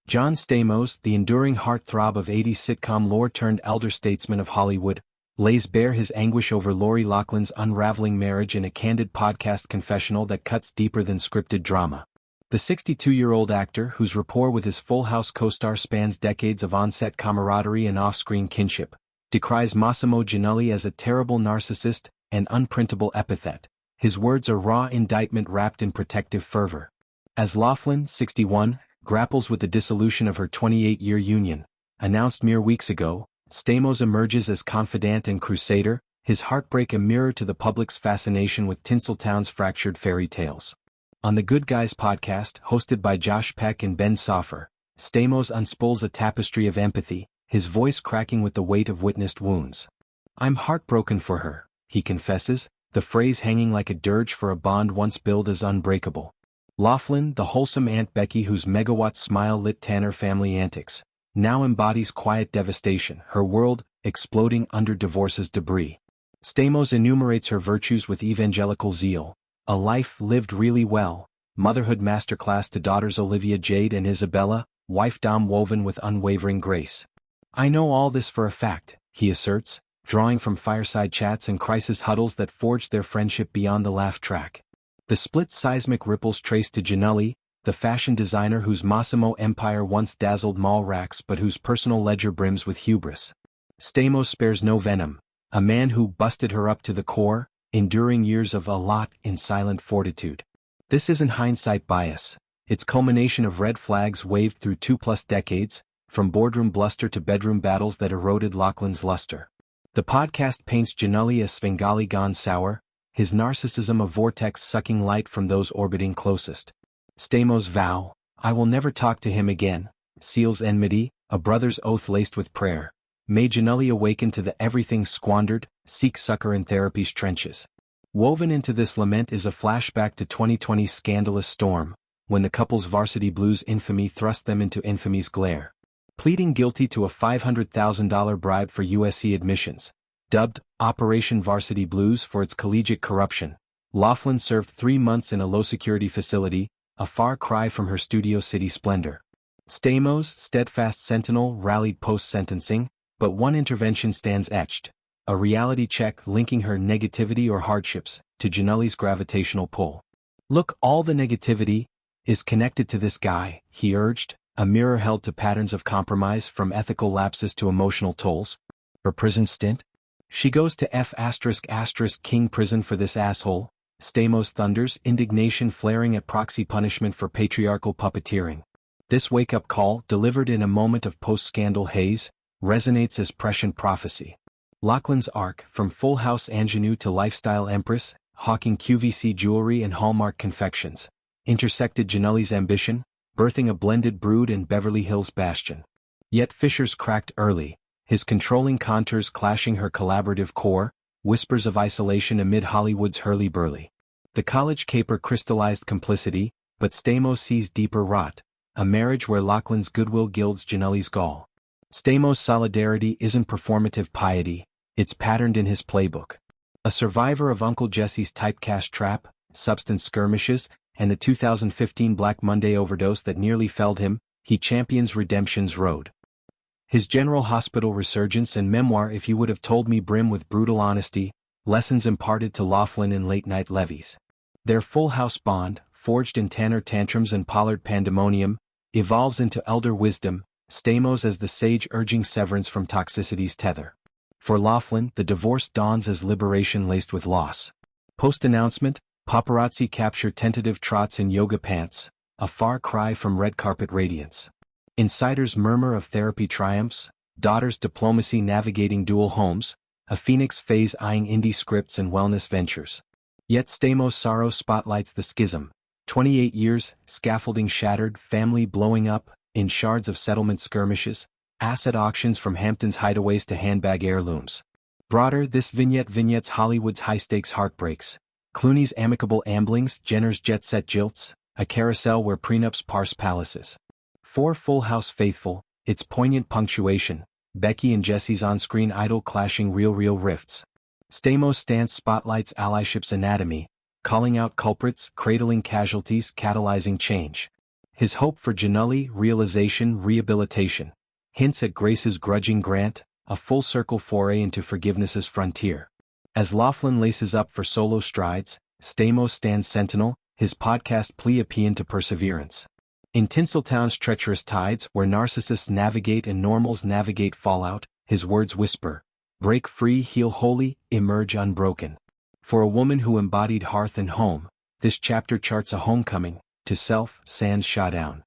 John Stamos, the enduring heartthrob of 80s sitcom lore turned elder statesman of Hollywood, lays bare his anguish over Lori Loughlin's unraveling marriage in a candid podcast confessional that cuts deeper than scripted drama. The 62-year-old actor, whose rapport with his Full House co-star spans decades of on-set camaraderie and off-screen kinship, decries Mossimo Giannulli as a terrible narcissist, an unprintable epithet. His words are raw indictment wrapped in protective fervor. As Loughlin, 61, grapples with the dissolution of her 28-year union, announced mere weeks ago, Stamos emerges as confidant and crusader, his heartbreak a mirror to the public's fascination with Tinseltown's fractured fairy tales. On the Good Guys podcast, hosted by Josh Peck and Ben Soffer, Stamos unspools a tapestry of empathy, his voice cracking with the weight of witnessed wounds. "I'm heartbroken for her," he confesses, the phrase hanging like a dirge for a bond once billed as unbreakable. Loughlin, the wholesome Aunt Becky whose megawatt smile lit Tanner family antics, now embodies quiet devastation, her world exploding under divorce's debris. Stamos enumerates her virtues with evangelical zeal: a life lived really well, motherhood masterclass to daughters Olivia Jade and Isabella, wife Dom woven with unwavering grace. "I know all this for a fact," he asserts, drawing from fireside chats and crisis huddles that forged their friendship beyond the laugh track. The split seismic ripples trace to Giannulli, the fashion designer whose Mossimo empire once dazzled mall racks but whose personal ledger brims with hubris. Stamos spares no venom, a man who busted her up to the core, enduring years of a lot in silent fortitude. This isn't hindsight bias, it's culmination of red flags waved through 2+ decades, from boardroom bluster to bedroom battles that eroded Loughlin's luster. The podcast paints Giannulli as Svengali gone sour, his narcissism a vortex sucking light from those orbiting closest. Stamos' vow, "I will never talk to him again," seals enmity, a brother's oath laced with prayer. May Giannulli awaken to the everything squandered, seek succor in therapy's trenches. Woven into this lament is a flashback to 2020's scandalous storm, when the couple's Varsity Blues infamy thrust them into infamy's glare. Pleading guilty to a $500,000 bribe for USC admissions, dubbed Operation Varsity Blues for its collegiate corruption, Loughlin served 3 months in a low-security facility, a far cry from her Studio City splendor. Stamos, steadfast sentinel, rallied post-sentencing, but one intervention stands etched: a reality check linking her negativity or hardships to Giannulli's gravitational pull. "Look, all the negativity is connected to this guy," he urged, a mirror held to patterns of compromise from ethical lapses to emotional tolls. "Her prison stint? She goes to King prison for this asshole," Stamos thunders, indignation flaring at proxy punishment for patriarchal puppeteering. This wake-up call, delivered in a moment of post-scandal haze, resonates as prescient prophecy. Loughlin's arc, from Full House ingenue to lifestyle empress, hawking QVC jewelry and Hallmark confections, intersected Giannulli's ambition, birthing a blended brood and Beverly Hills bastion. Yet fissures cracked early, his controlling contours clashing her collaborative core, whispers of isolation amid Hollywood's hurly-burly. The college caper crystallized complicity, but Stamos sees deeper rot, a marriage where Loughlin's goodwill gilds Giannulli's gall. Stamos' solidarity isn't performative piety, it's patterned in his playbook. A survivor of Uncle Jesse's typecast trap, substance skirmishes, and the 2015 Black Monday overdose that nearly felled him, he champions redemption's road. His General Hospital resurgence and memoir If You Would Have Told Me brim with brutal honesty, lessons imparted to Loughlin in late-night levees. Their Full House bond, forged in Tanner tantrums and Pollard pandemonium, evolves into elder wisdom, Stamos as the sage urging severance from toxicity's tether. For Loughlin, the divorce dawns as liberation laced with loss. Post-announcement, paparazzi capture tentative trots in yoga pants, a far cry from red carpet radiance. Insiders murmur of therapy triumphs, daughter's diplomacy navigating dual homes, a Phoenix phase eyeing indie scripts and wellness ventures. Yet Stamos' sorrow spotlights the schism: 28 years, scaffolding shattered, family blowing up, in shards of settlement skirmishes, asset auctions from Hampton's hideaways to handbag heirlooms. Broader, this vignettes Hollywood's high-stakes heartbreaks, Clooney's amicable amblings, Jenner's jet-set jilts, a carousel where prenups parse palaces. For Full House faithful, its poignant punctuation, Becky and Jesse's on-screen idol clashing real rifts. Stamos' stance spotlights allyship's anatomy, calling out culprits, cradling casualties, catalyzing change. His hope for Giannulli, realization, rehabilitation. Hints at Grace's grudging grant, a full-circle foray into forgiveness's frontier. As Loughlin laces up for solo strides, Stamos stands sentinel, his podcast plea a paean to perseverance. In Tinseltown's treacherous tides, where narcissists navigate and normals navigate fallout, his words whisper, break free, heal wholly, emerge unbroken. For a woman who embodied hearth and home, this chapter charts a homecoming, to self, sans showdown.